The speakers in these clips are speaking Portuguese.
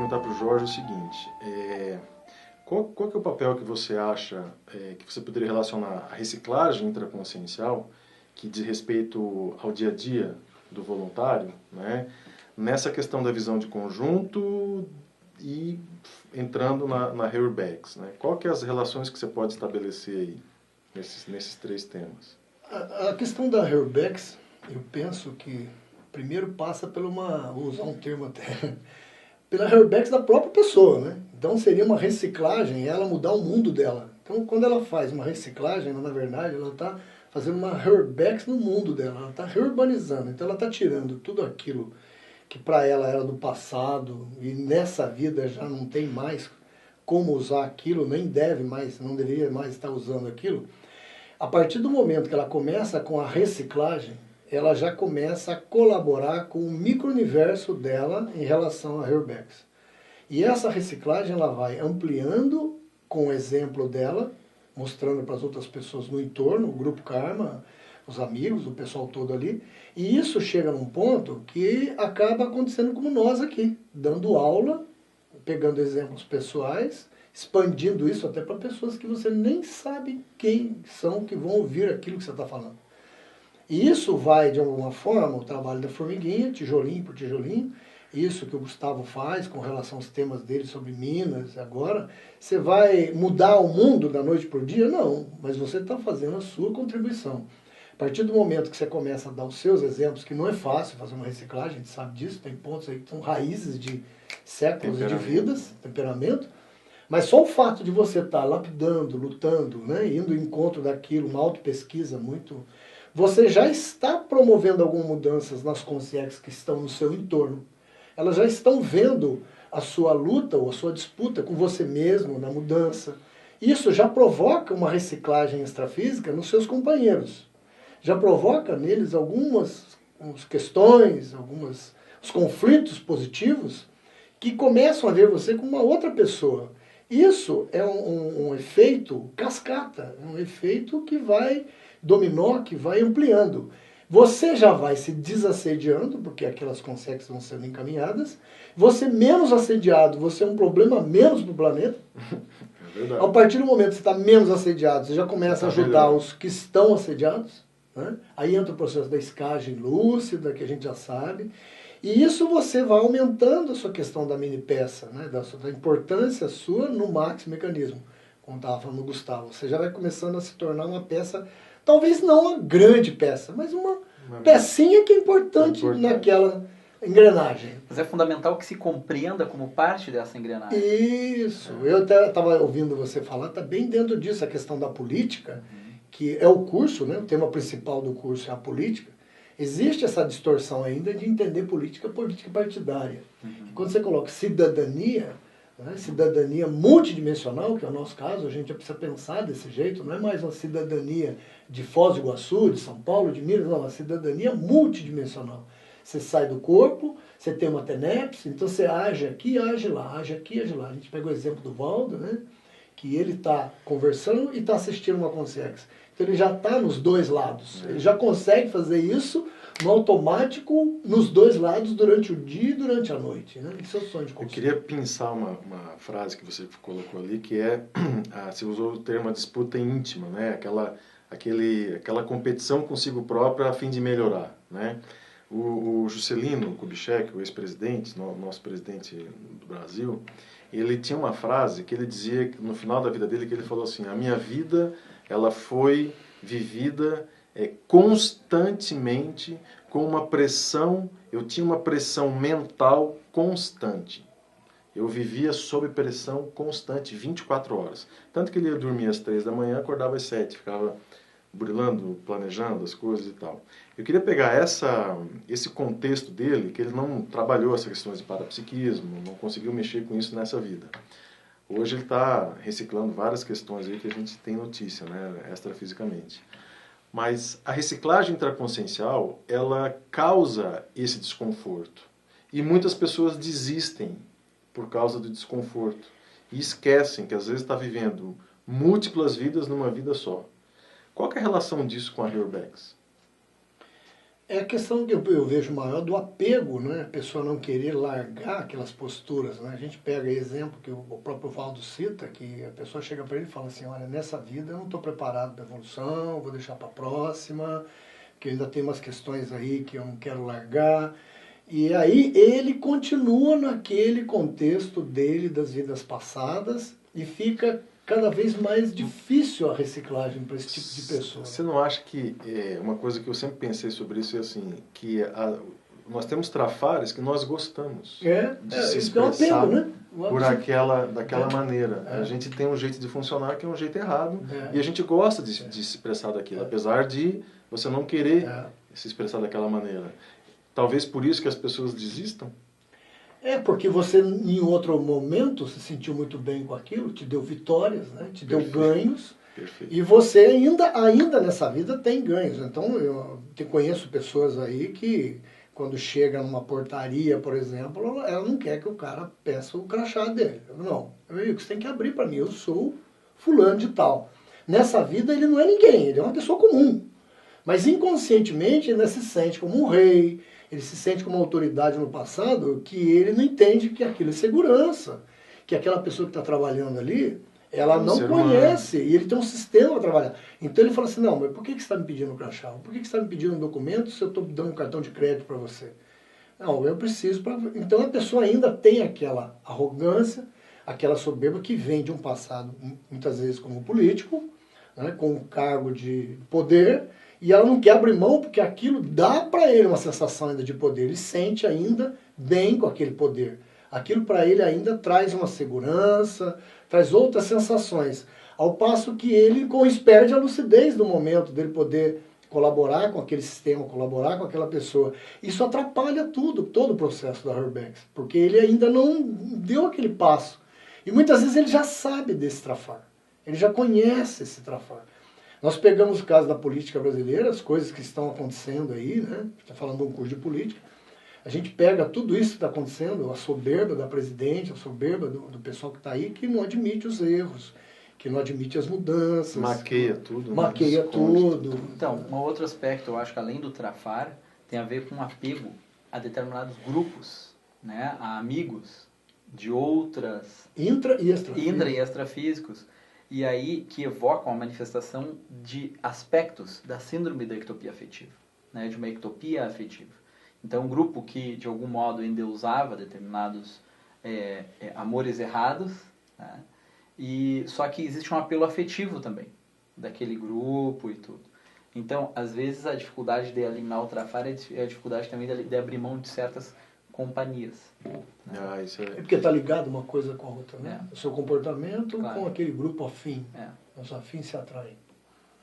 perguntar para o Jorge o seguinte, qual que é o papel que você acha que você poderia relacionar a reciclagem intraconsciencial, que diz respeito ao dia a dia do voluntário, né, nessa questão da visão de conjunto e entrando na Heurbex, né? Qual que é as relações que você pode estabelecer aí nesses três temas? A questão da Heurbex, eu penso que primeiro passa por vou usar um termo até, pela Heurbex da própria pessoa, né? Então seria uma reciclagem, ela mudar o mundo dela. Então quando ela faz uma reciclagem, na verdade, ela está fazendo uma Heurbex no mundo dela, ela está reurbanizando, então ela está tirando tudo aquilo que para ela era do passado e nessa vida já não tem mais como usar aquilo, nem deve mais, não deveria mais estar usando aquilo. A partir do momento que ela começa com a reciclagem, ela já começa a colaborar com o micro-universo dela em relação à Heurbex. E essa reciclagem ela vai ampliando com o exemplo dela, mostrando para as outras pessoas no entorno, o grupo Karma, os amigos, o pessoal todo ali. E isso chega num ponto que acaba acontecendo como nós aqui, dando aula, pegando exemplos pessoais, expandindo isso até para pessoas que você nem sabe quem são que vão ouvir aquilo que você está falando. E isso vai, de alguma forma, o trabalho da formiguinha, tijolinho por tijolinho, isso que o Gustavo faz com relação aos temas dele sobre Minas agora, você vai mudar o mundo da noite para o dia? Não, mas você está fazendo a sua contribuição. A partir do momento que você começa a dar os seus exemplos, que não é fácil fazer uma reciclagem, a gente sabe disso, tem pontos aí que são raízes de séculos e de vidas, temperamento, mas só o fato de você estar lapidando, lutando, né, indo em encontro daquilo, uma autopesquisa muito... Você já está promovendo algumas mudanças nas consciências que estão no seu entorno. Elas já estão vendo a sua luta ou a sua disputa com você mesmo na mudança. Isso já provoca uma reciclagem extrafísica nos seus companheiros. Já provoca neles algumas questões, os conflitos positivos que começam a ver você como uma outra pessoa. Isso é um efeito cascata, um efeito que vai dominó, que vai ampliando. Você já vai se desassediando, porque aquelas consciências vão sendo encaminhadas. Você menos assediado, você é um problema menos para o planeta. É verdade. A partir do momento que você está menos assediado, você já começa a ajudar os que estão assediados. Né? Aí entra o processo da escagem lúcida, que a gente já sabe. E isso você vai aumentando a sua questão da mini peça, né? da importância sua no maxi mecanismo. Como estava falando o Gustavo, você já vai começando a se tornar uma peça, talvez não uma grande peça, mas uma pecinha que é importante naquela engrenagem. Mas é fundamental que se compreenda como parte dessa engrenagem. Isso. Eu até estava ouvindo você falar, está bem dentro disso, a questão da política, que é o curso, né? O tema principal do curso é a política. Existe essa distorção ainda de entender política partidária. Quando você coloca cidadania, né, cidadania multidimensional, que é o nosso caso, a gente já precisa pensar desse jeito, não é mais uma cidadania de Foz do Iguaçu, de São Paulo, de Minas, não, é uma cidadania multidimensional. Você sai do corpo, você tem uma tenepse, então você age aqui, age lá, age aqui, age lá. A gente pega o exemplo do Valdo, né, que ele está conversando e está assistindo uma consciência. Então ele já está nos dois lados. Ele já consegue fazer isso no automático, nos dois lados, durante o dia e durante a noite. Né? Isso é o sonho de consciência. Eu queria pensar uma frase que você colocou ali, que é, você usou o termo disputa íntima, né? Aquela competição consigo própria a fim de melhorar. Né? O Juscelino Kubitschek, o ex-presidente, nosso presidente do Brasil, ele tinha uma frase que ele dizia, no final da vida dele, que ele falou assim, a minha vida ela foi vivida constantemente com uma pressão, eu tinha uma pressão mental constante. Eu vivia sob pressão constante, 24 horas. Tanto que ele ia dormir às 3 da manhã, acordava às 7, ficava burilando, planejando as coisas e tal. Eu queria pegar esse contexto dele, que ele não trabalhou essas questões de parapsiquismo, não conseguiu mexer com isso nessa vida. Hoje ele está reciclando várias questões aí que a gente tem notícia, né, extrafisicamente. Mas a reciclagem intraconsciencial, ela causa esse desconforto. E muitas pessoas desistem por causa do desconforto. E esquecem que às vezes está vivendo múltiplas vidas numa vida só. Qual que é a relação disso com a Heurbex? É a questão que eu vejo maior do apego, né? A pessoa não querer largar aquelas posturas, né? A gente pega exemplo que o próprio Valdo cita, que a pessoa chega para ele e fala assim, olha, nessa vida eu não estou preparado para a evolução, vou deixar para a próxima, que eu ainda tenho umas questões aí que eu não quero largar. E aí ele continua naquele contexto dele, das vidas passadas, e fica cada vez mais difícil a reciclagem para esse tipo de pessoa. Você não acha que uma coisa que eu sempre pensei sobre isso é assim, que nós temos trafares que nós gostamos de se expressar apego, né? daquela maneira. A gente tem um jeito de funcionar que é um jeito errado e a gente gosta de se expressar daquilo, apesar de você não querer se expressar daquela maneira. Talvez por isso que as pessoas desistam. Porque você em outro momento se sentiu muito bem com aquilo, te deu vitórias, né? Te deu ganhos. Perfeito. E você ainda nessa vida tem ganhos. Então eu conheço pessoas aí que quando chega numa portaria, por exemplo, ela não quer que o cara peça o crachá dele. Não, você tem que abrir para mim, eu sou fulano de tal. Nessa vida ele não é ninguém, ele é uma pessoa comum. Mas inconscientemente ele se sente como um rei, ele se sente como uma autoridade no passado, que ele não entende que aquilo é segurança, que aquela pessoa que está trabalhando ali, ela não conhece, e ele tem um sistema a trabalhar. Então ele fala assim, não, mas por que você está me pedindo um crachá? Por que você está me pedindo um documento se eu estou dando um cartão de crédito para você? Não, eu preciso para... Então a pessoa ainda tem aquela arrogância, aquela soberba que vem de um passado, muitas vezes como político, né, com um cargo de poder, e ela não quer abrir mão porque aquilo dá para ele uma sensação ainda de poder. Ele sente ainda bem com aquele poder. Aquilo para ele ainda traz uma segurança, traz outras sensações. Ao passo que ele perde a lucidez do momento dele poder colaborar com aquele sistema, colaborar com aquela pessoa. Isso atrapalha todo o processo da Herbex, porque ele ainda não deu aquele passo. E muitas vezes ele já sabe desse trafar. Ele já conhece esse trafar. Nós pegamos o caso da política brasileira, as coisas que estão acontecendo aí, né? Está falando de um curso de política. A gente pega tudo isso que está acontecendo, a soberba da presidente, a soberba do pessoal que está aí, que não admite os erros, que não admite as mudanças. Maqueia tudo. Maqueia tudo. Então, um outro aspecto, eu acho que além do trafar, tem a ver com apego a determinados grupos, né? A amigos de outras... Intra e extrafísicos. E aí que evocam a manifestação de aspectos da síndrome da ectopia afetiva, né? De uma ectopia afetiva. Então, um grupo que, de algum modo, endeusava determinados amores errados, né? Só que existe um apelo afetivo também, daquele grupo e tudo. Então, às vezes, a dificuldade de eliminar o trafar é a dificuldade também de abrir mão de certas companhias. Né? Isso é porque está ligado uma coisa com a outra, né? O seu comportamento com aquele grupo afim. Os afins se atraem.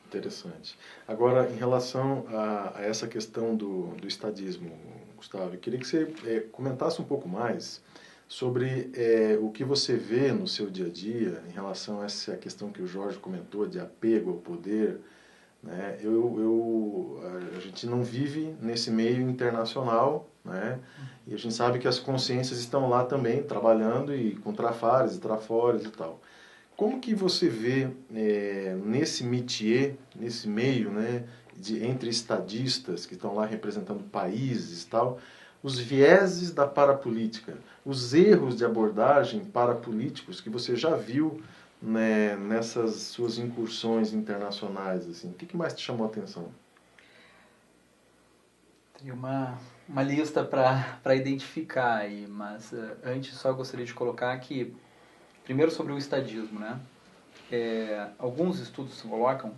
Interessante. Agora, em relação a essa questão do estadismo, Gustavo, eu queria que você comentasse um pouco mais sobre o que você vê no seu dia a dia em relação a essa questão que o Jorge comentou de apego ao poder. Né? A gente não vive nesse meio internacional, né? E a gente sabe que as consciências estão lá também, trabalhando e com trafares e trafores e tal. Como que você vê nesse métier, nesse meio, né, entre estadistas que estão lá representando países e tal, os vieses da parapolítica, os erros de abordagem parapolíticos que você já viu, né, nessas suas incursões internacionais, assim? O que mais te chamou a atenção? Tem uma lista para identificar aí, mas antes só gostaria de colocar que, primeiro sobre o estadismo, né? Alguns estudos colocam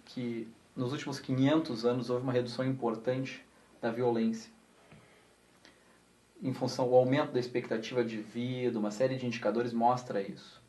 que nos últimos 500 anos houve uma redução importante da violência. Em função do aumento da expectativa de vida, uma série de indicadores mostra isso.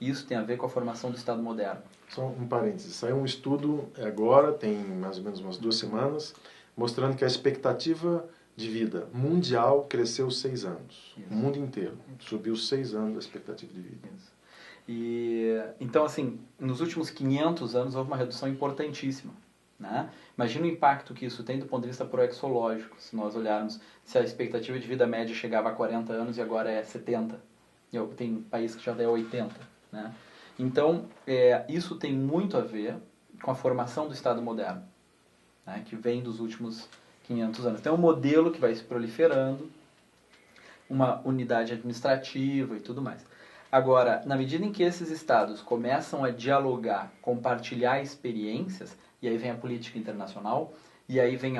Isso tem a ver com a formação do Estado moderno. Só um parênteses. Saiu um estudo agora, tem mais ou menos umas 2 semanas, mostrando que a expectativa de vida mundial cresceu 6 anos. Isso. O mundo inteiro subiu 6 anos a expectativa de vida. Isso. Então, assim, nos últimos 500 anos houve uma redução importantíssima. Né? Imagina o impacto que isso tem do ponto de vista proexológico, se nós olharmos se a expectativa de vida média chegava a 40 anos e agora é 70. Tem país que já é 80. Né? Então, isso tem muito a ver com a formação do Estado moderno, né? Que vem dos últimos 500 anos. Tem um modelo que vai se proliferando, uma unidade administrativa e tudo mais. Agora, na medida em que esses estados começam a dialogar, compartilhar experiências, e aí vem a política internacional, e aí vem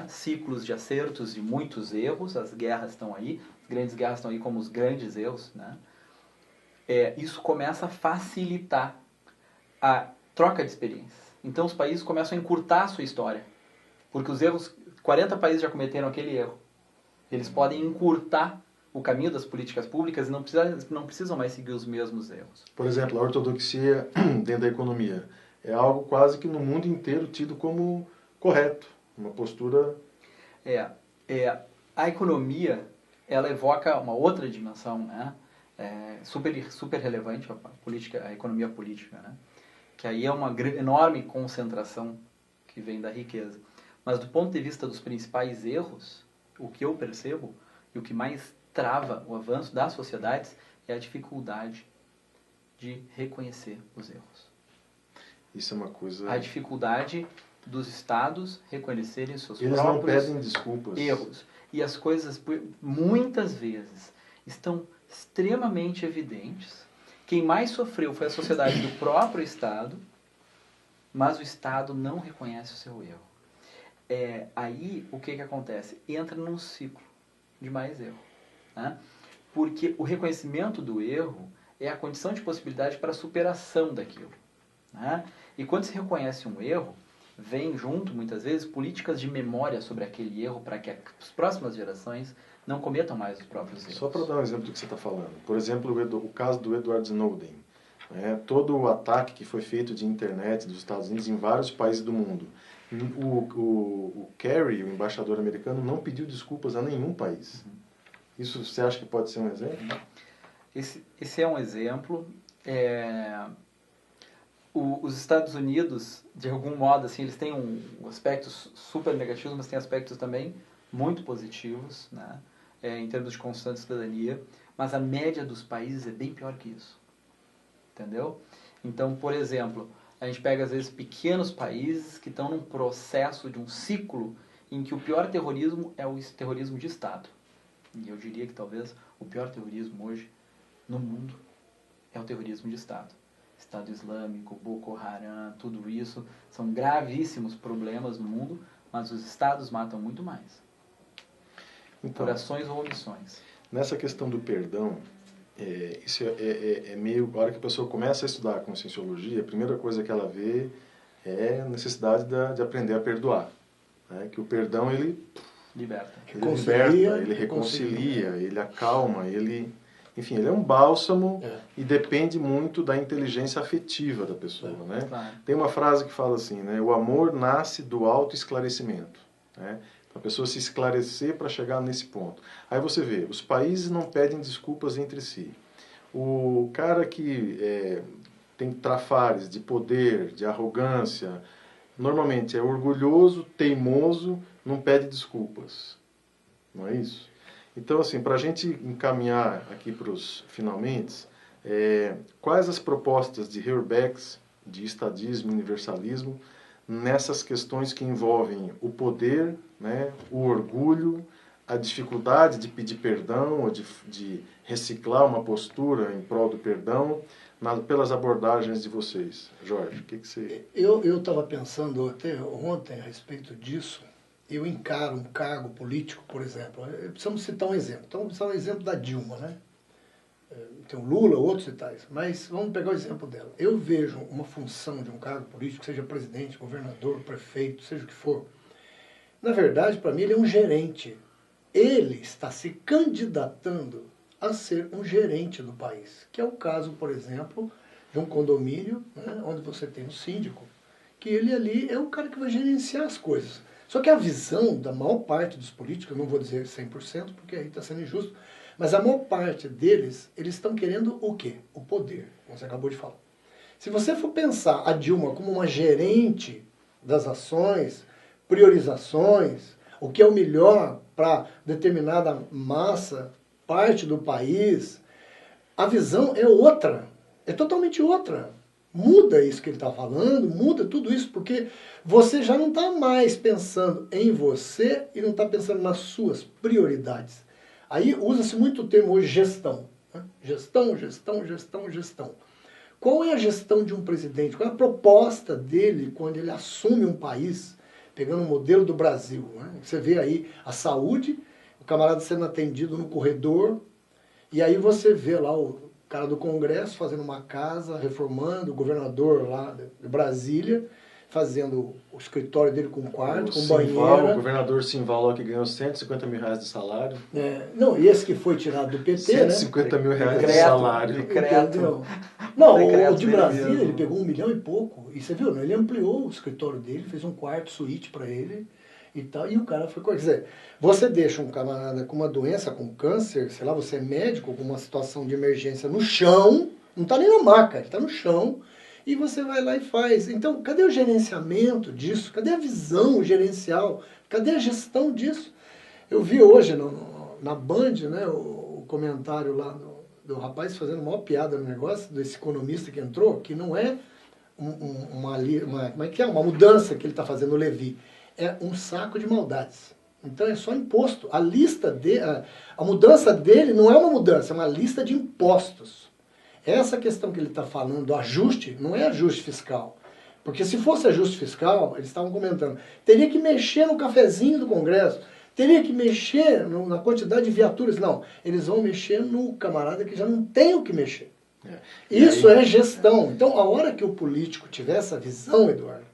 ciclos de acertos e muitos erros, as guerras estão aí, as grandes guerras estão aí como os grandes erros, né? Isso começa a facilitar a troca de experiências. Então os países começam a encurtar a sua história, porque os erros, 40 países já cometeram aquele erro. Eles podem encurtar o caminho das políticas públicas e não precisam mais seguir os mesmos erros. Por exemplo, a ortodoxia dentro da economia é algo quase que no mundo inteiro tido como correto, uma postura... A economia, ela evoca uma outra dimensão, né? Super relevante, a economia política, né? Que aí é uma enorme concentração que vem da riqueza. Mas do ponto de vista dos principais erros, o que eu percebo e o que mais trava o avanço das sociedades é a dificuldade de reconhecer os erros. Isso é uma coisa... A dificuldade dos estados reconhecerem seus Eles próprios não pedem desculpas. Erros. E as coisas, muitas vezes, estão extremamente evidentes. Quem mais sofreu foi a sociedade do próprio Estado, mas o Estado não reconhece o seu erro. Aí, o que acontece? Entra num ciclo de mais erro. Né? Porque o reconhecimento do erro é a condição de possibilidade para a superação daquilo. Né? E quando se reconhece um erro, vem junto, muitas vezes, políticas de memória sobre aquele erro para que as próximas gerações não cometam mais os próprios erros. Só para dar um exemplo do que você está falando. Por exemplo, o caso do Edward Snowden. Todo o ataque que foi feito de internet dos Estados Unidos em vários países do mundo. O Kerry, o embaixador americano, não pediu desculpas a nenhum país. Isso você acha que pode ser um exemplo? Esse é um exemplo. Os Estados Unidos, de algum modo, assim, eles têm aspectos super negativos, mas têm aspectos também muito positivos, né? Em termos de construção de cidadania, mas a média dos países é bem pior que isso. Entendeu? Então, por exemplo, a gente pega, às vezes, pequenos países que estão num processo de um ciclo em que o pior terrorismo é o terrorismo de Estado. E eu diria que talvez o pior terrorismo hoje no mundo é o terrorismo de Estado. Estado Islâmico, Boko Haram, tudo isso são gravíssimos problemas no mundo, mas os Estados matam muito mais. Então, por ações ou omissões. Nessa questão do perdão, isso é meio... A hora que a pessoa começa a estudar a conscienciologia, a primeira coisa que ela vê é a necessidade de aprender a perdoar. Né? Que o perdão, ele liberta, ele reconcilia, ele acalma, enfim, ele é um bálsamo e depende muito da inteligência afetiva da pessoa, né? Claro. Tem uma frase que fala assim, né? O amor nasce do autoesclarecimento, né? A pessoa se esclarecer para chegar nesse ponto. Aí você vê, os países não pedem desculpas entre si. O cara que tem trafares de poder, de arrogância, normalmente é orgulhoso, teimoso, não pede desculpas. Não é isso? Então, assim, para a gente encaminhar aqui para os finalmente, quais as propostas de Heuerbeck, de estadismo, universalismo, nessas questões que envolvem o poder, né, o orgulho, a dificuldade de pedir perdão, ou de reciclar uma postura em prol do perdão, pelas abordagens de vocês? Jorge, o que você... Eu estava pensando até ontem a respeito disso. Eu encaro um cargo político, por exemplo. Precisamos citar um exemplo. Então, vamos citar um exemplo da Dilma, né? Tem o Lula, outros e tais. Mas vamos pegar o exemplo dela. Eu vejo uma função de um cargo político, seja presidente, governador, prefeito, seja o que for. Na verdade, para mim, ele é um gerente. Ele está se candidatando a ser um gerente do país. Que é o caso, por exemplo, de um condomínio, né, onde você tem um síndico, que ele ali é o cara que vai gerenciar as coisas. Só que a visão da maior parte dos políticos, eu não vou dizer 100%, porque aí está sendo injusto, mas a maior parte deles, eles estão querendo o quê? O poder, como você acabou de falar. Se você for pensar a Dilma como uma gerente das ações, priorizações, o que é o melhor para determinada massa, parte do país, a visão é outra, é totalmente outra. Muda isso que ele está falando, muda tudo isso, porque você já não está mais pensando em você e não está pensando nas suas prioridades. Aí usa-se muito o termo hoje gestão. Né? Gestão, gestão, gestão, gestão. Qual é a gestão de um presidente? Qual é a proposta dele quando ele assume um país, pegando o modelo do Brasil? Né? Você vê aí a saúde, o camarada sendo atendido no corredor, e aí você vê lá o cara do Congresso fazendo uma casa, reformando, o governador lá de Brasília fazendo o escritório dele com quarto, com banheira. O governador Simval lá que ganhou 150 mil reais de salário. Não, e esse que foi tirado do PT, 150 mil reais de salário. Não, o de Brasília, ele pegou 1 milhão e pouco. E você viu, né? Ele ampliou o escritório dele, fez um quarto, suíte para ele e tal. E o cara foi... Quer dizer, você deixa um camarada com uma doença, com câncer, sei lá, você é médico, com uma situação de emergência no chão, não está nem na maca, ele está no chão, e você vai lá e faz. Então, cadê o gerenciamento disso? Cadê a visão gerencial? Cadê a gestão disso? Eu vi hoje na Band, né, o comentário lá do rapaz fazendo uma piada no negócio, desse economista que entrou, que não é uma mudança que ele está fazendo, o Levi. É um saco de maldades. Então é só imposto. A mudança dele não é uma mudança, é uma lista de impostos. Essa questão que ele está falando do ajuste, não é ajuste fiscal. Porque se fosse ajuste fiscal, eles estavam comentando, teria que mexer no cafezinho do Congresso, teria que mexer na quantidade de viaturas. Não, eles vão mexer no camarada que já não tem o que mexer. Isso é gestão. Então, a hora que o político tiver essa visão, Eduardo,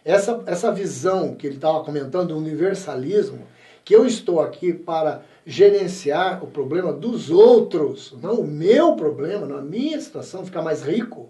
essa visão que ele estava comentando, do universalismo, que eu estou aqui para gerenciar o problema dos outros, não o meu problema, não a minha situação, ficar mais rico,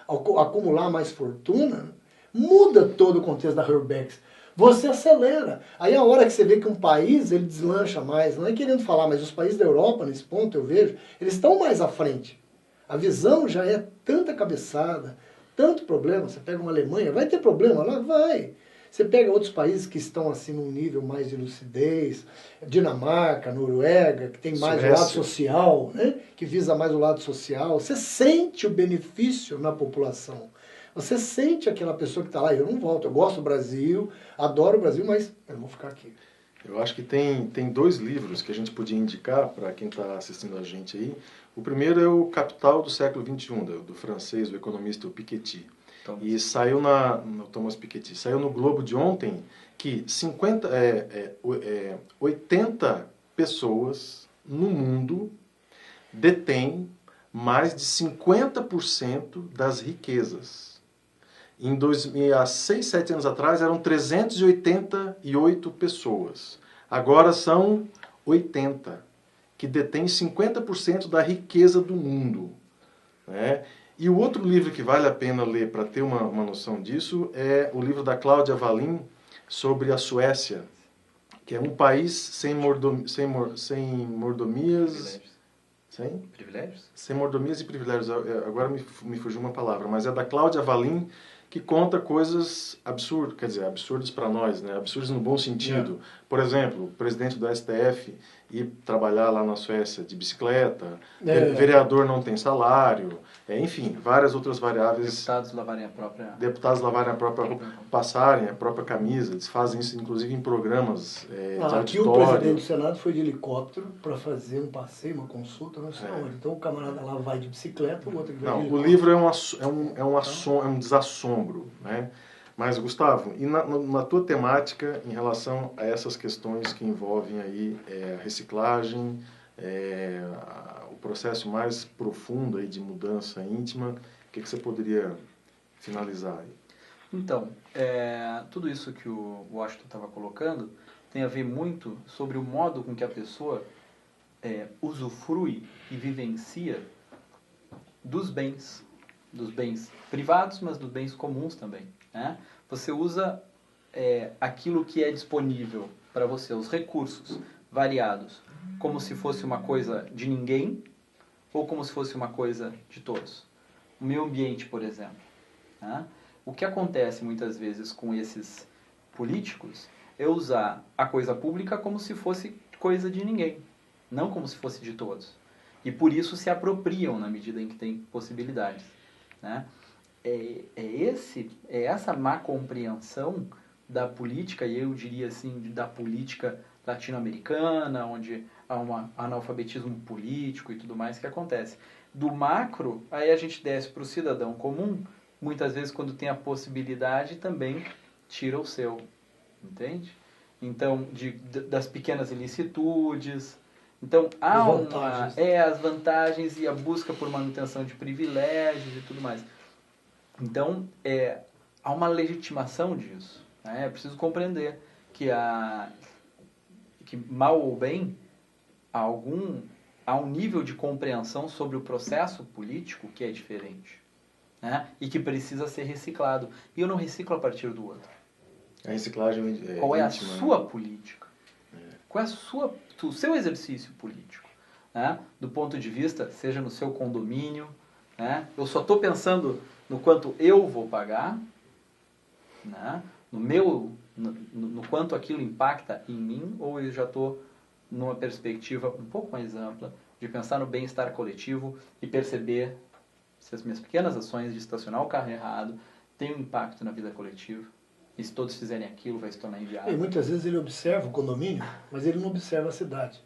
acumular mais fortuna, muda todo o contexto da Herbex. Você acelera. Aí a hora que você vê que um país ele deslancha mais, não é querendo falar, mas os países da Europa, nesse ponto eu vejo, eles estão mais à frente. A visão já é tanta cabeçada, tanto problema. Você pega uma Alemanha, vai ter problema lá? Vai. Você pega outros países que estão assim num nível mais de lucidez, Dinamarca, Noruega, que tem mais o lado social, né? Que visa mais o lado social. Você sente o benefício na população. Você sente aquela pessoa que está lá, eu não volto, eu gosto do Brasil, adoro o Brasil, mas eu não vou ficar aqui. Eu acho que tem 2 livros que a gente podia indicar para quem está assistindo a gente aí. O primeiro é o Capital do século XXI, do francês, o economista Piketty. E saiu no Thomas Piketty, saiu no Globo de ontem que 80 pessoas no mundo detêm mais de 50% das riquezas. Há 6, 7 anos atrás eram 388 pessoas. Agora são 80, que detêm 50% da riqueza do mundo. Né? E o outro livro que vale a pena ler para ter uma noção disso é o livro da Cláudia Wallin sobre a Suécia, que é um país sem mordomias... Privilégios? Sem mordomias e privilégios. Agora me fugiu uma palavra, mas é da Cláudia Wallin, que conta coisas absurdas, quer dizer, absurdas para nós, né? Absurdas no bom sentido. Por exemplo, o presidente do STF ir trabalhar lá na Suécia de bicicleta, vereador não tem salário, enfim, várias outras variáveis. Deputados lavarem a própria roupa, passarem a própria camisa, eles fazem isso inclusive em programas de auditório. Aqui o presidente do Senado foi de helicóptero para fazer um passeio, uma consulta, não sei onde. Então o camarada lá vai de bicicleta, o outro vai de helicóptero. O livro é um desassombro, né? Mas, Gustavo, e na tua temática em relação a essas questões que envolvem aí a reciclagem, o processo mais profundo aí de mudança íntima, o que você poderia finalizar aí? Então, tudo isso que o Washington estava colocando tem a ver muito sobre o modo com que a pessoa usufrui e vivencia dos bens privados, mas dos bens comuns também. Né? Você usa aquilo que é disponível para você, os recursos variados, como se fosse uma coisa de ninguém ou como se fosse uma coisa de todos. O meio ambiente, por exemplo. Né? O que acontece muitas vezes com esses políticos é usar a coisa pública como se fosse coisa de ninguém, não como se fosse de todos. E por isso se apropriam na medida em que tem possibilidades. Né? é essa má compreensão da política, e eu diria assim, da política latino-americana, onde há um analfabetismo político e tudo mais que acontece. Do macro, aí a gente desce para o cidadão comum, muitas vezes quando tem a possibilidade também tira o seu, entende? Então, das pequenas ilicitudes. Então, há as vantagens e a busca por manutenção de privilégios e tudo mais. Então, há uma legitimação disso. Né? É preciso compreender que mal ou bem, há um nível de compreensão sobre o processo político que é diferente. Né? E que precisa ser reciclado. E eu não reciclo a partir do outro. A reciclagem Qual é íntima, a sua política? Qual é o seu exercício político? Né? Do ponto de vista, seja no seu condomínio, né? Eu só estou pensando no quanto eu vou pagar, né? no quanto aquilo impacta em mim, ou eu já estou numa perspectiva um pouco mais ampla de pensar no bem-estar coletivo e perceber se as minhas pequenas ações de estacionar o carro errado têm um impacto na vida coletiva. E se todos fizerem aquilo, vai se tornar inviável. E muitas vezes ele observa o condomínio, mas ele não observa a cidade.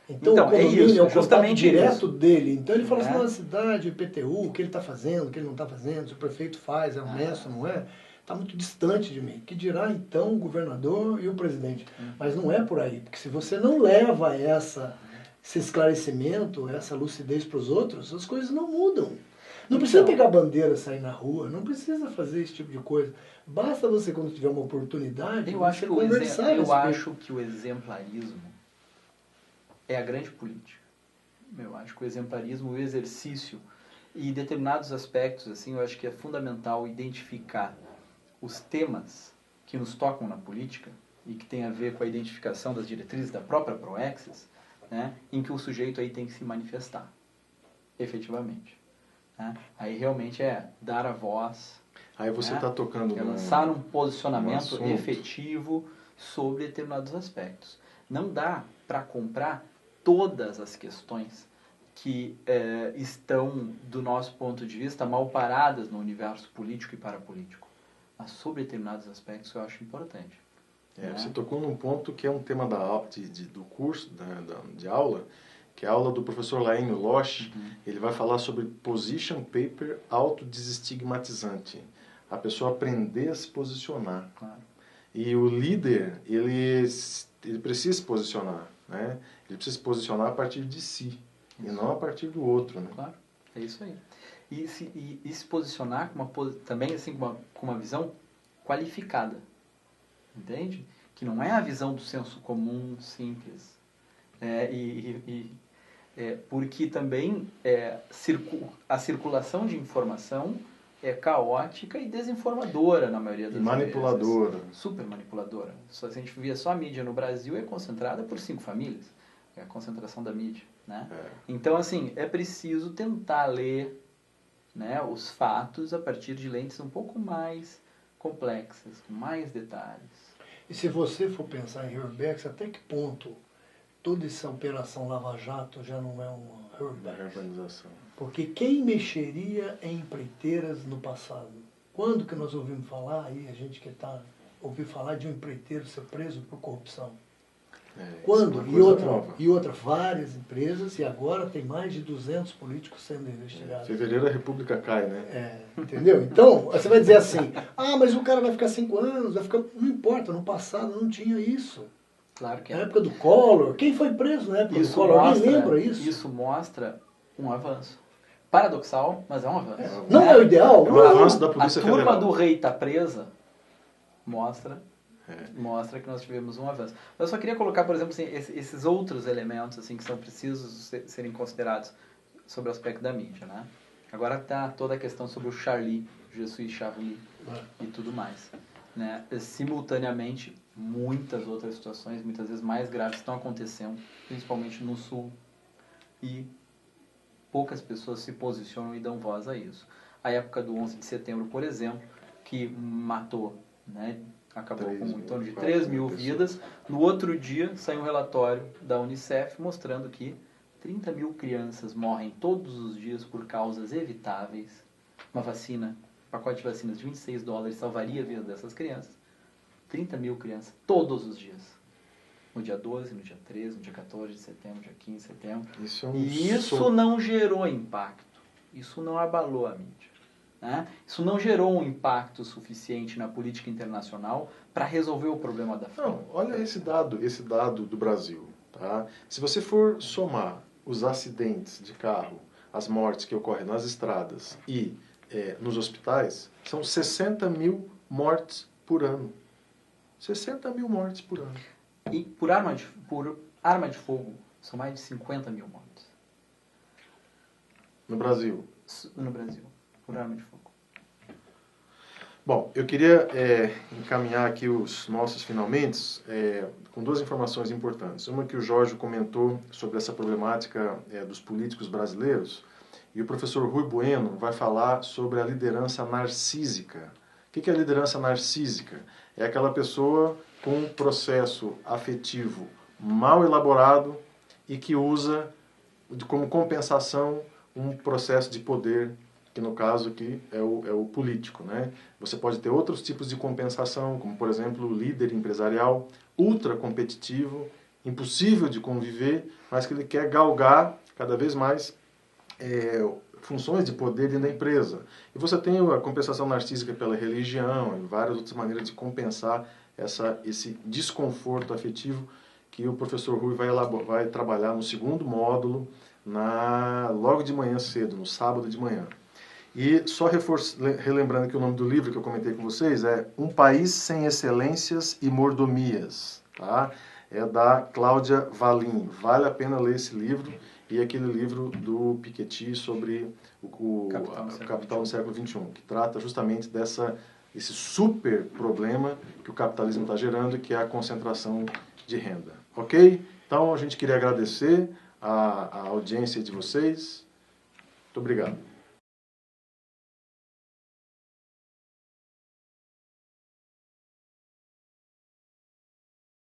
Então o é condomínio isso, é o contato justamente direto isso. dele. Então ele fala assim, na cidade, o IPTU, o que ele está fazendo, o que ele não está fazendo, se o prefeito faz, é honesto, não é? Está muito distante de mim. Que dirá então o governador e o presidente? Mas não é por aí, porque se você não leva esse esclarecimento, essa lucidez para os outros, as coisas não mudam. Não precisa pegar bandeira, sair na rua, não precisa fazer esse tipo de coisa. Basta você, quando tiver uma oportunidade, eu acho que o exemplarismo é a grande política. Eu acho que o exemplarismo, o exercício, e determinados aspectos, assim, eu acho que é fundamental identificar os temas que nos tocam na política e que tem a ver com a identificação das diretrizes da própria Proexis, né, em que o sujeito aí tem que se manifestar, efetivamente. Né? Aí realmente é dar a voz. Aí você está tocando lançar um posicionamento efetivo sobre determinados aspectos. Não dá para comprar todas as questões que estão, do nosso ponto de vista, mal paradas no universo político e parapolítico. Mas sobre determinados aspectos eu acho importante. Você tocou num ponto que é um tema do curso, de aula, que é a aula do professor Laínio Loche. Ele vai falar sobre position paper autodesestigmatizante. A pessoa aprender a se posicionar. Claro. E o líder, ele precisa se posicionar. Né? Ele precisa se posicionar a partir de si, e não a partir do outro. Né? Claro, é isso aí. E se posicionar também assim, com uma visão qualificada. Entende? Que não é a visão do senso comum simples. Porque também a circulação de informação é caótica e desinformadora na maioria das vezes. Manipuladora. Super manipuladora. Se a gente via só a mídia no Brasil, é concentrada por 5 famílias. É a concentração da mídia. Né? Então, assim, é preciso tentar ler, né, os fatos a partir de lentes um pouco mais complexas, com mais detalhes. E se você for pensar em Herbex, até que ponto toda essa operação Lava Jato já não é uma Herbexização? Porque quem mexeria em empreiteiras no passado? Quando que nós ouvimos falar, aí a gente ouviu falar de um empreiteiro ser preso por corrupção? Quando? E outra, várias empresas, e agora tem mais de 200 políticos sendo investigados. Fevereiro a República cai, né? Entendeu? Então, você vai dizer assim, mas o cara vai ficar 5 anos, vai ficar... Não importa, no passado não tinha isso. Claro que Na época do Collor, quem foi preso na época do Collor? Alguém lembra isso? Isso mostra um avanço. Paradoxal, mas é um avanço. Não é o ideal? É um avanço da Polícia Federal. A turma do rei está presa, mostra que nós tivemos um avanço. Eu só queria colocar, por exemplo, assim, esses outros elementos assim, que são precisos serem considerados sobre o aspecto da mídia. Né? Agora está toda a questão sobre o Charlie, Jesus Charlie e tudo mais. Né? Simultaneamente, muitas outras situações, muitas vezes mais graves, estão acontecendo, principalmente no Sul, e poucas pessoas se posicionam e dão voz a isso. A época do 11 de setembro, por exemplo, que matou, né, acabou com em torno de 3 mil vidas. No outro dia, saiu um relatório da Unicef mostrando que 30 mil crianças morrem todos os dias por causas evitáveis. Uma vacina pacote de vacinas de $26 salvaria a vida dessas crianças. 30 mil crianças, todos os dias. No dia 12, no dia 13, no dia 14 de setembro, no dia 15 de setembro. E isso não gerou impacto. Isso não abalou a mídia. Né? Isso não gerou um impacto suficiente na política internacional para resolver o problema da fome. Não, olha esse dado do Brasil. Tá? Se você for somar os acidentes de carro, as mortes que ocorrem nas estradas e nos hospitais, são 60 mil mortes por ano. 60 mil mortes por ano. E por arma de fogo, são mais de 50 mil mortes. No Brasil? No Brasil, por arma de fogo. Bom, eu queria encaminhar aqui os nossos finalmente com duas informações importantes. Uma que o Jorge comentou sobre essa problemática dos políticos brasileiros, e o professor Rui Bueno vai falar sobre a liderança narcísica. O que é a liderança narcísica? É aquela pessoa com um processo afetivo mal elaborado e que usa como compensação um processo de poder, que no caso aqui é o político. Né? Você pode ter outros tipos de compensação, como por exemplo o líder empresarial, ultra competitivo, impossível de conviver, mas que ele quer galgar cada vez mais funções de poder dentro da empresa. E você tem a compensação narcísica pela religião e várias outras maneiras de compensar esse desconforto afetivo que o professor Rui vai trabalhar no segundo módulo, logo de manhã cedo, no sábado de manhã. E só relembrando que o nome do livro que eu comentei com vocês é Um País Sem Excelências e Mordomias. Tá? É da Cláudia Valim. Vale a pena ler esse livro. E aquele livro do Piketty sobre o capital no século XXI, que trata justamente esse super problema que o capitalismo está gerando, que é a concentração de renda. Ok? Então, a gente queria agradecer a audiência de vocês. Muito obrigado.